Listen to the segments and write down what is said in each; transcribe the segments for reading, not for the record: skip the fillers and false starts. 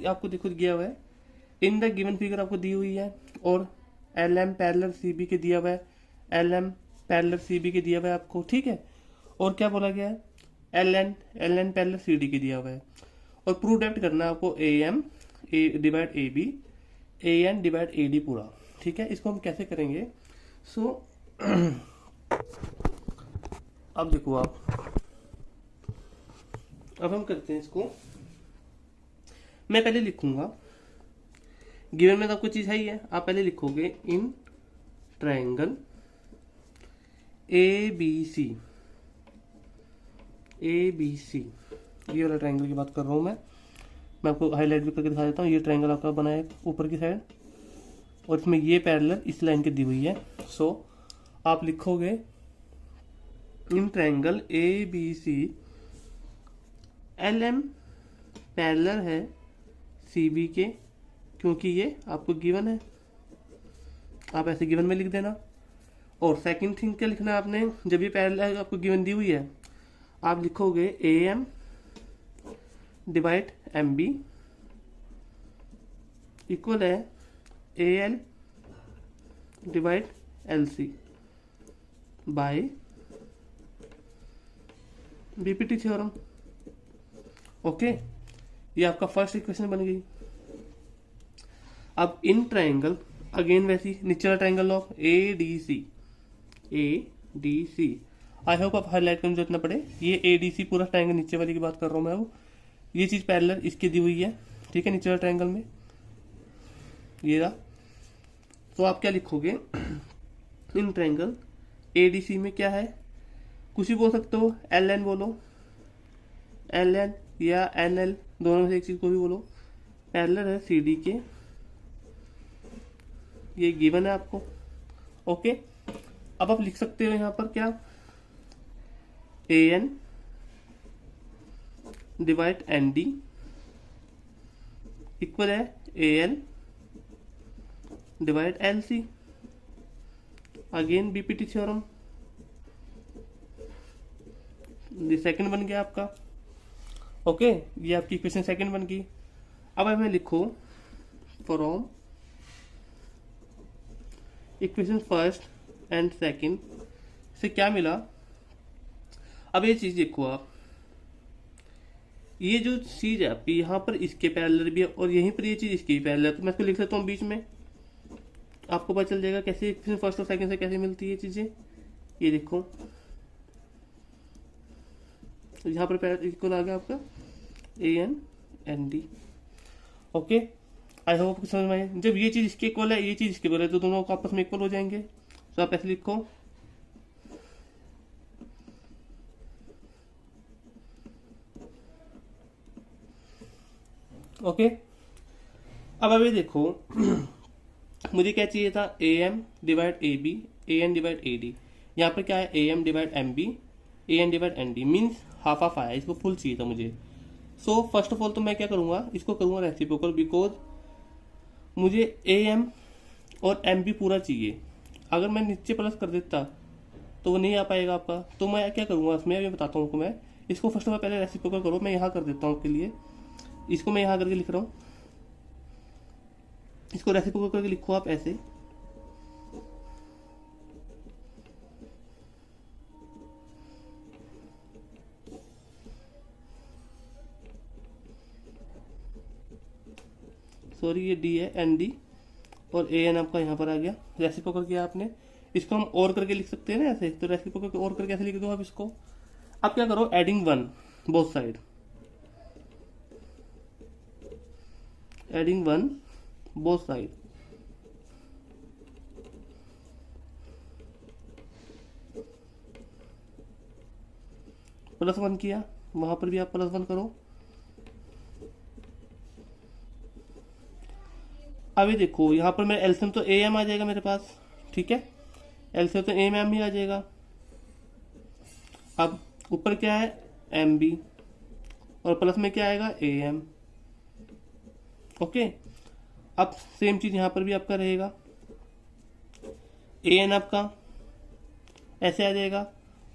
आपको देखो दिया हुआ है, इन द गिवन फिगर आपको दी हुई है, और L M parallel C B के दिया हुआ है, L M parallel C B के दिया हुआ है आपको, ठीक है। और क्या बोला गया है, L N parallel C D के दिया हुआ है। और प्रूव डेप्ट करना है आपको A M A divide A B, A N divide A D पूरा, ठीक है। इसको हम कैसे करेंगे, सो अब देखो आप, अब हम करते हैं इसको। मैं पहले लिखूंगा, गिवन में तो आपको चीज है ही है, आप पहले लिखोगे in triangle A B C, A B C, ये वाला ट्रायंगल की बात कर रहा हूं मैं आपको हाईलाइट भी करके दिखा देता हूँ। ये ट्रायंगल आपका बना है ऊपर की साइड, और इसमें ये पैरेलल इस लाइन की दी हुई है। सो आप लिखोगे in triangle A B C, L M parallel है सी बी के, क्योंकि ये आपको गिवन है, आप ऐसे गिवन में लिख देना। और सेकंड थिंग क्या लिखना है आपने, जब ये पैरेलल आपको गिवन दी हुई है, आप लिखोगे A M divide M B equal है A L divide L C by BPT theorem. Okay, ये आपका फर्स्ट इक्वेशन बन गई। अब इन ट्रायंगल अगेन वैसी नीचे वाला triangle of A D C, A D C, I hope आप हाईलाइट करने जरूरत ना पड़े, ये ए डी सी पूरा ट्रायंगल नीचे वाली की बात कर रहा हूँ मैं, वो ये चीज पैरेलल इसकी दी हुई है, ठीक है, नीचे वाले ट्रायंगल में ये रहा। तो आप क्या लिखोगे, इन ट्रायंगल एडीसी में क्या है, कुछ भी बोल सकते हो, एल एन बोलो, एल एन या एन एल, दोनों में से एक चीज को भी बोलो, पैरेलल है सी डी के, ये गिवन है आपको। ओके, अब आप लिख सकते हो यहां पर क्या, A N divide N D equal है A L divide L C, again BPT theorem, ये सेकंड बन गया आपका। ओके, ये आपकी इक्वेशन सेकंड बन गई। अब हमें लिखो from equation first and second से क्या मिला। अब ये चीज देखो आप, ये जो चीज है आपकी यहाँ पर इसके पैरेलल भी है, और यहीं पर ये चीज इसकी पैरेलल है, तो मैं इसको लिख सकता हूँ बीच में, आपको पता चल जाएगा कैसे इक्वेशन फर्स्ट और सेकंड से कैसे मिलती है चीजें। ये देखो यहाँ पर इक्वल आ गया आपका A N N D. Okay, I hope समझ में आए। जब ये चीज इसके इक्वल है, ये चीज इसके इक्वल है, तो दोनों को आपस में इक्वल हो जाएंगे। तो आप ऐसे लिखो, ओके। अब अभी देखो मुझे क्या चाहिए था, A M divide A B, A N divide A D. यहाँ पर क्या है, A M divide M B, A N divide N D, means half half आया, इसको फुल चाहिए था मुझे। सो फर्स्ट ऑफ ऑल तो मैं क्या करूंगा, इसको करूंगा रेसिप्रोकल, बिकॉज मुझे ए एम और एम बी पूरा चाहिए। अगर मैं नीचे प्लस कर देता तो वो नहीं आ पाएगा आपका। तो मैं क्या करूंगा इसमें, अभी बताता हूँ मैं इसको। फर्स्ट ऑफ ऑल पहले रेसिप्रोकल करो, मैं यहाँ कर देता हूँ आपके लिए, इसको मैं यहाँ करके लिख रहा हूँ, इसको रेसिप्रोकल करके लिखो आप ऐसे। सॉरी, ये डी है, एन डी, और ए एन आपका यहाँ पर आ गया, रेसिप्रोकल किया आपने। इसको हम और करके लिख सकते हैं ना ऐसे, तो रेसिप्रोकल और करके ऐसे लिख दो आप इसको। अब क्या करो, adding one both side, adding one both side, plus one किया, वहां पर भी आप प्लस वन करो। अभी देखो यहाँ पर मेरा एलसीएम तो ए एम आ जाएगा मेरे पास, ठीक है, एलसीएम तो एम एम ही आ जाएगा। अब ऊपर क्या है, एम बी, और प्लस में क्या आएगा, ए एम। ओके, अब सेम चीज यहाँ पर भी आपका रहेगा, ए एन आपका ऐसे आ जाएगा,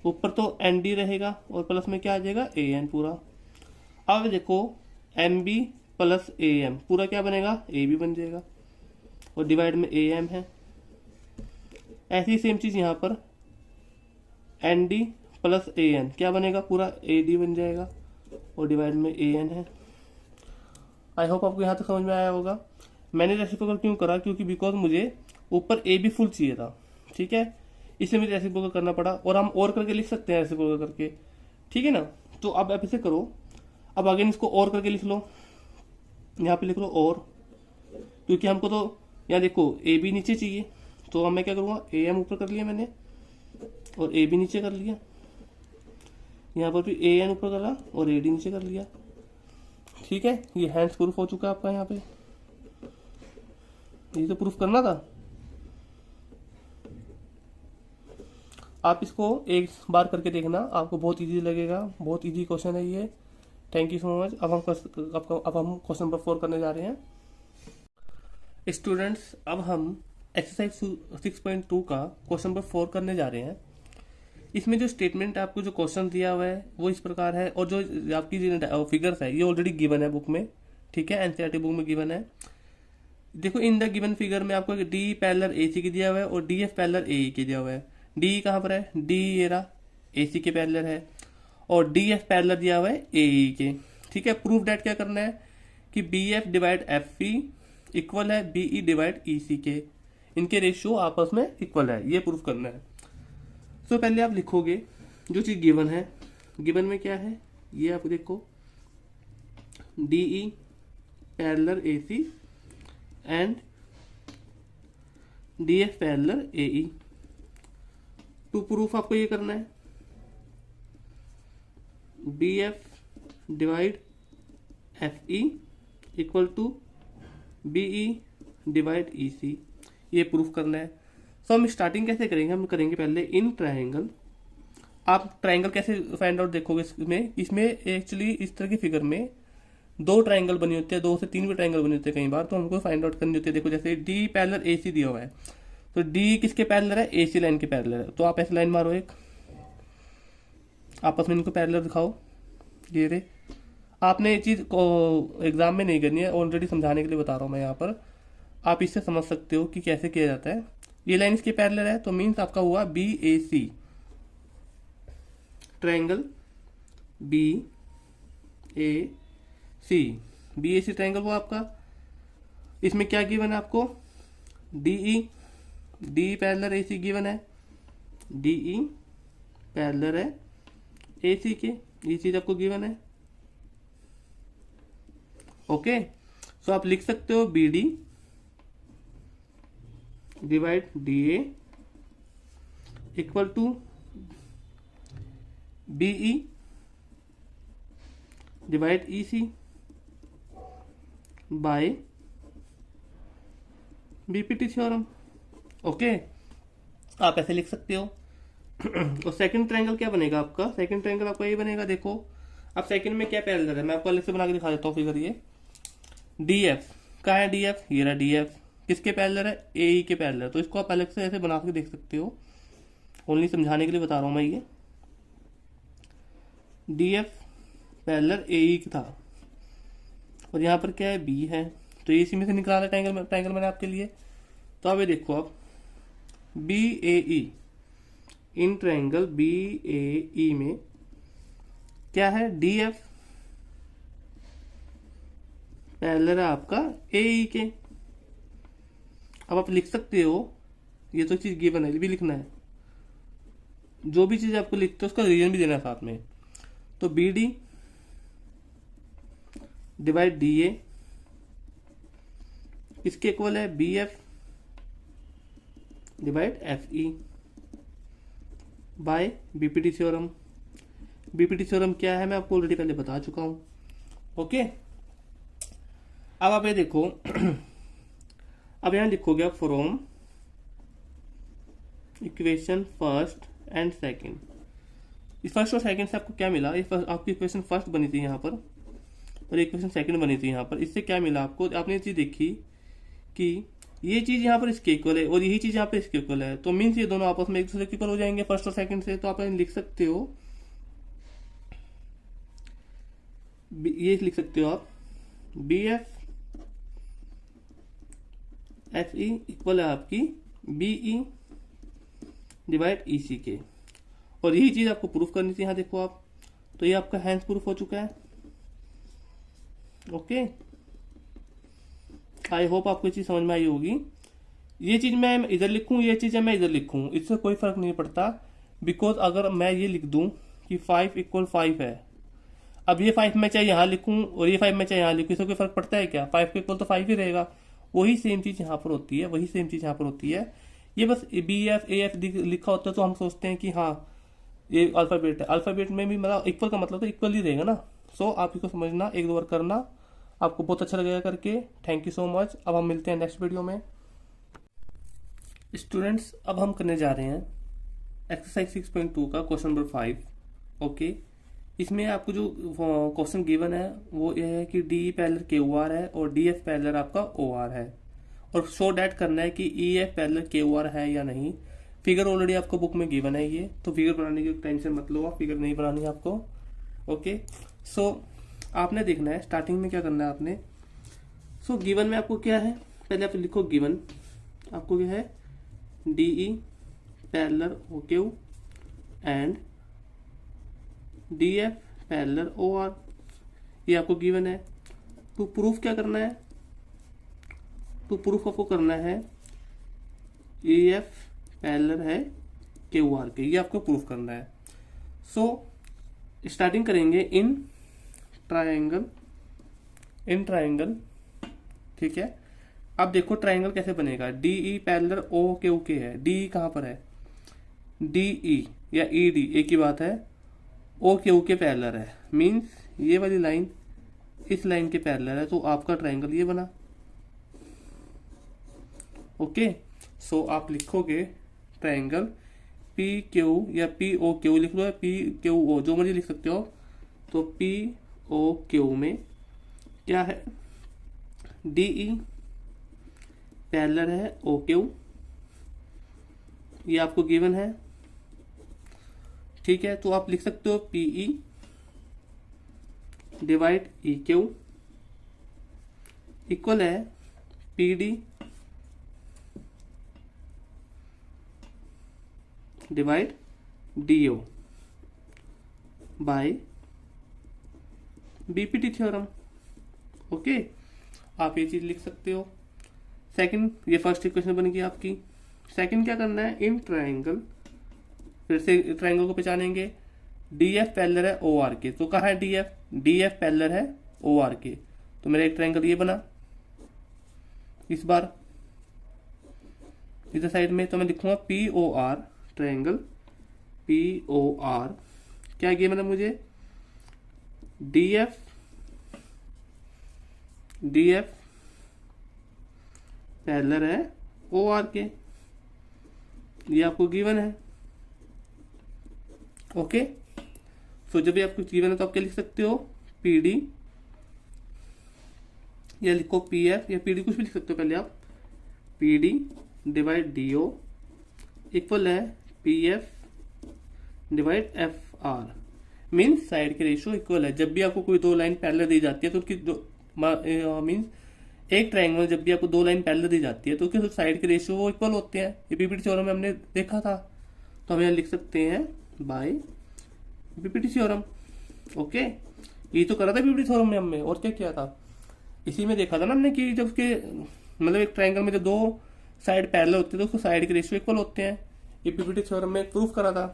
ऊपर तो एन डी रहेगा, और प्लस में क्या आ जाएगा, ए एन पूरा। अब देखो M B plus A M, पूरा क्या बनेगा, ए बी बन जाएगा, और डिवाइड में ए एम है। ऐसी सेम चीज़ यहाँ पर N D plus A N क्या बनेगा, पूरा ए डी बन जाएगा, और डिवाइड में ए एन है। आई होप आपको यहाँ तक समझ में आया होगा। मैंने रेसिप्रोकल क्यों करा, क्योंकि बिकॉज मुझे ऊपर ए बी फुल चाहिए था, ठीक है, इसलिए मुझे रेसिप्रोकल करना पड़ा। और हम और करके लिख सकते हैं रेसिप्रोकल करके, ठीक है ना। तो अब आप ऐसे करो, अब अगेन इसको और करके लिख लो, यहाँ पे लिख लो और, क्योंकि हमको तो यहाँ देखो ए बी नीचे चाहिए, तो अब मैं क्या करूँगा, ए एम ऊपर कर लिया मैंने और ए बी नीचे कर लिया, यहाँ पर भी ए एन ऊपर करा और ए डी नीचे कर लिया, ठीक है। ये हैंड्स प्रूफ हो चुका है आपका, यहाँ पे ये तो प्रूफ करना था। आप इसको एक बार करके देखना, आपको बहुत इजी लगेगा, बहुत इजी क्वेश्चन है ये। Thank you so much. अब हम क्वेश्चन नंबर 4 करने जा रहे हैं स्टूडेंट्स। अब हम एक्सरसाइज 6.2 का क्वेश्चन नंबर 4 करने जा रहे हैं। इसमें जो स्टेटमेंट आपको जो क्वेश्चन दिया हुआ है वो इस प्रकार है, और जो आपकी जो फिगर्स है ये ऑलरेडी गिवन है बुक में, ठीक है, एनसीईआरटी बुक में गिवन है। देखो इन द गिवन फिगर में आपको डी पैरेलल ए सी के दिया हुआ है और डी एफ पैरेलल ए के दिया हुआ है। डी कहाँ पर है, डी ये रहा ए सी के पैरेलल है, और डी एफ पैरेलल दिया हुआ है ए ई के, ठीक है। प्रूफ डेट क्या करना है कि B F divide F E equal है B E divide E C के, इनके रेशियो आपस में इक्वल है, ये प्रूफ करना है। तो पहले आप लिखोगे जो चीज गिवन है, गिवन में क्या है ये आप देखो, D E parallel A C and D F parallel A E. To proof आपको ये करना है, B F divide F E equal to B E divide E C, ये प्रूफ करना है। तो हम स्टार्टिंग कैसे करेंगे, हम करेंगे पहले इन ट्रायंगल। आप ट्रायंगल कैसे फाइंड आउट देखोगे, इसमें एक्चुअली इस तरह की फिगर में 2 ट्रायंगल बनी होती है, 2 से 3 भी ट्रायंगल बनी होती है कई बार, तो हमको फाइंड आउट करनी होती है। देखो जैसे डी पैरेलल ए सी दिया हुआ है, तो डी किसके पैरेलल है, ए सी लाइन के पैरेलल है, तो आप ऐसे लाइन मारो एक, आपस में इनको पैरेलल दिखाओ, ये रे। आपने ये चीज एग्जाम में नहीं करनी है, ऑलरेडी समझाने के लिए बता रहा हूँ मैं यहाँ पर, आप इससे समझ सकते हो कि कैसे किया जाता है। ये लाइन इसके पैरेलल है, तो मीन्स आपका हुआ B A C, triangle B A C, B A C triangle हुआ आपका। इसमें क्या गिवन है आपको, D E, D parallel A C given है, डी ई पैरेलल है ए सी के, ये चीज आपको गिवन है, ओके। सो आप लिख सकते हो B D divide D A equal to B E divide E C by BPT theorem, okay. आप ऐसे लिख सकते हो। और सेकंड ट्रायंगल क्या बनेगा आपका, सेकंड ट्रायंगल आपका ये बनेगा, देखो अब सेकंड में क्या पैरेलल है, मैं आपको अलग से बना के दिखा देता हूँ फिगर। ये डी एफ कहाँ है, डी एफ ये रहा, डी एफ किसके पैरेलल है, ए ई के पैरेलल, तो इसको आप अलग से ऐसे बना के देख सकते हो, ओनली समझाने के लिए बता रहा हूँ मैं। ये डी एफ पैरेलल ए ई था, और यहाँ पर क्या है, बी है, तो इसी में से निकाला ट्रायंगल मैंने आपके लिए। तो अब ये देखो, अब B A E, in triangle B A E में क्या है, डी एफ पैरेलल है आपका ए ई के। अब आप लिख सकते हो, ये तो चीज गिवन है, ये भी लिखना है, जो भी चीज आपको लिखते हो उसका रीजन भी देना है साथ में। तो B D divide D A किसके इक्वल है, B F divide F E by BPT theorem. BPT theorem क्या है मैं आपको ऑलरेडी पहले बता चुका हूं, ओके। अब आप ये देखो, अब यहां लिखोगे आप from equation first and second. इस फर्स्ट और सेकंड से आपको क्या मिला, आपकी इक्वेशन फर्स्ट बनी थी यहाँ पर और इक्वेशन सेकंड बनी थी यहाँ पर। इससे क्या मिला आपको, आपने ये चीज देखी कि ये चीज यहाँ पर इसके इक्वल है और यही चीज यहाँ पर इसके इक्वल है, तो मीन्स ये दोनों आपस में एक दूसरे के इक्वल हो जाएंगे फर्स्ट और सेकंड से। तो आप लिख सकते हो, ये लिख सकते हो आप B F F E equal है आपकी B E divide E C के, और यही चीज आपको प्रूफ करनी थी। यहाँ देखो आप, तो ये आपका हैंस प्रूफ हो चुका है। ओके, आई होप आपको ये चीज समझ में आई होगी। ये चीज मैं इधर लिखूं, ये चीज मैं इधर लिखूं, इससे कोई फर्क नहीं पड़ता, बिकॉज अगर मैं ये लिख दूं कि 5 इक्वल 5 है, अब ये 5 मैं चाहे यहाँ लिखूं और ये 5 मैं चाहे यहाँ लिखूं, इससे कोई फर्क पड़ता है क्या? 5 के इक्वल तो 5 ही रहेगा। वही सेम चीज यहाँ पर होती है, वही सेम चीज यहाँ पर होती है। ये बस बी एफ ए एफ लिखा होता है तो हम सोचते हैं कि हाँ ये अल्फाबेट है। अल्फाबेट में भी मतलब इक्वल का मतलब तो इक्वल ही रहेगा ना। सो आप इसको समझना, एक दो बार करना, आपको बहुत अच्छा लगेगा करके। Thank you so much. अब हम मिलते हैं नेक्स्ट वीडियो में। स्टूडेंट्स, अब हम करने जा रहे हैं एक्सरसाइज 6.2 का क्वेश्चन नंबर 5। ओके, इसमें आपको जो क्वेश्चन गिवन है वो ये है कि डी पैरेलल क्यू आर है और डी एफ पैरेलल आपका ओ आर है, और शो डैट करना है कि E F parallel Q R है या नहीं। फिगर ऑलरेडी आपको बुक में गिवन है ये, तो फिगर बनाने की टेंशन मत लो, आप फिगर नहीं बनानी है आपको। ओके, सो आपने देखना है स्टार्टिंग में क्या करना है आपने। सो गिवन में आपको क्या है, पहले आप लिखो गिवन आपको क्या है, D E parallel O Q and D F parallel O R, ये आपको गिवन है। तो प्रूफ क्या करना है, तो प्रूफ आपको करना है ई एफ पैरेलल है क्यू आर के, ये आपको प्रूफ करना है। सो स्टार्टिंग करेंगे इन ट्रायंगल, ठीक है। अब देखो ट्रायंगल कैसे बनेगा, D E parallel O Q के है, डी ई कहां पर है, डी ई या ई डी एक ही बात है, ओ क्यू के पैरेलल है, मींस ये वाली लाइन इस लाइन के पैरेलल है, तो आपका ट्रायंगल ये बना। ओके, सो आप लिखोगे ट्रायंगल पी क्यू या पी ओ क्यू लिख लो, पी क्यू ओ जो मर्जी लिख सकते हो। तो पी ओ क्यू में क्या है, डी ई पैरेलल है ओ क्यू, ये आपको गिवन है, ठीक है। तो आप लिख सकते हो P E divide E Q equal है P D divide D O by BPT theorem. Okay, आप ये चीज लिख सकते हो। सेकंड, ये फर्स्ट इक्वेशन बन गई आपकी। सेकंड क्या करना है, इन ट्रायंगल, फिर से ट्रायंगल को पहचानेंगे, डी एफ पैरेलल है ओ आर के, तो कहाँ है D F, D F parallel है ओ आर के, तो मेरा एक ट्रायंगल ये बना। इस बार इधर साइड में तो मैं लिखूंगा P O R, triangle P O R, क्या ये मतलब मुझे डी एफ पैरेलल है ओ आर के, ये आपको गिवन है। ओके, सो जब भी आपको गिवन है तो आप क्या लिख सकते हो, पी डी या लिखो पी एफ या पी डी, कुछ भी लिख सकते हो। पहले आप P D divide D O equal है P F divide F R, means side के रेशियो इक्वल है। जब भी आपको कोई दो लाइन पैरेलल दी जाती है तो उसकी मीन्स एक ट्रायंगल जब भी आपको दो लाइन पैरेलल दी जाती है तो उसके साइड के रेशियो वो इक्वल होते हैं। ये पीपीटी थ्योरम में हमने देखा था, तो हम यहाँ लिख सकते हैं बाय पीपीटी थ्योरम। ओके, ये तो करा था पीपीटी थ्योरम में हमने, और क्या किया था, इसी में देखा था ना हमने कि जब उसके मतलब एक ट्रायंगल में जो दो साइड पैरेलल होते हैं तो उसको साइड के रेशियो इक्वल होते हैं। ये पीपीटी थ्योरम में प्रूफ करा था।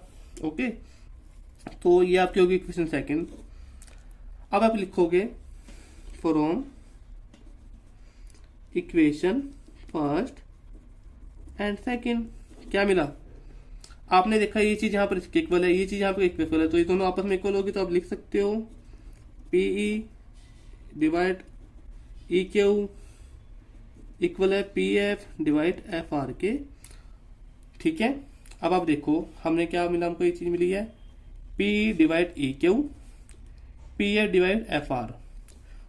ओके, तो ये आपकी होगी इक्वेशन सेकंड। अब आप लिखोगे from equation first and second, क्या मिला, आपने देखा ये चीज यहाँ पर इक्वल है, ये चीज यहाँ पर इक्वल है, तो ये दोनों आपस में इक्वल होगी, तो आप लिख सकते हो P E divide E Q equal है P F divide F R के, ठीक है। अब आप देखो हमने क्या मिला, हमको ये चीज मिली है P divide E Q P F divide F are,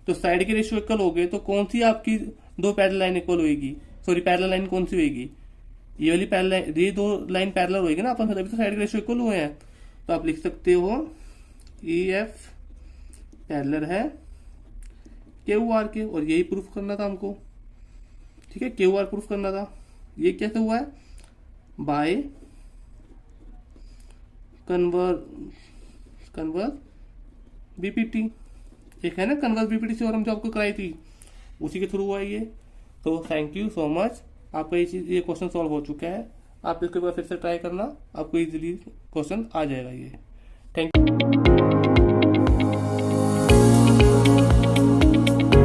तो साइड के रेशियो इक्वल हो गए, तो कौन सी आपकी दो पैरेलल लाइन इक्वल होगी, सॉरी पैरेलल लाइन कौन सी होगी, ये वाली पैरेलल, ये दो लाइन पैरेलल होगी ना अपन, तभी तो साइड के रेशियो इक्वल हुए हैं। तो आप लिख सकते हो ई एफ पैरेलल है क्यू आर के, और यही प्रूफ करना था हमको। ठीक है, क्यू आर प्रूफ करना था। ये कैसे हुआ है? By converse BPT. एक है ना कन्वर्स बीपीटी से, और हम जो आपको कराई थी उसी के थ्रू हुआ है ये। तो थैंक यू सो मच, आपका ये क्वेश्चन सॉल्व हो चुका है। आप इसके बाद फिर से ट्राई करना, आपको इजीली क्वेश्चन आ जाएगा ये। Thank you.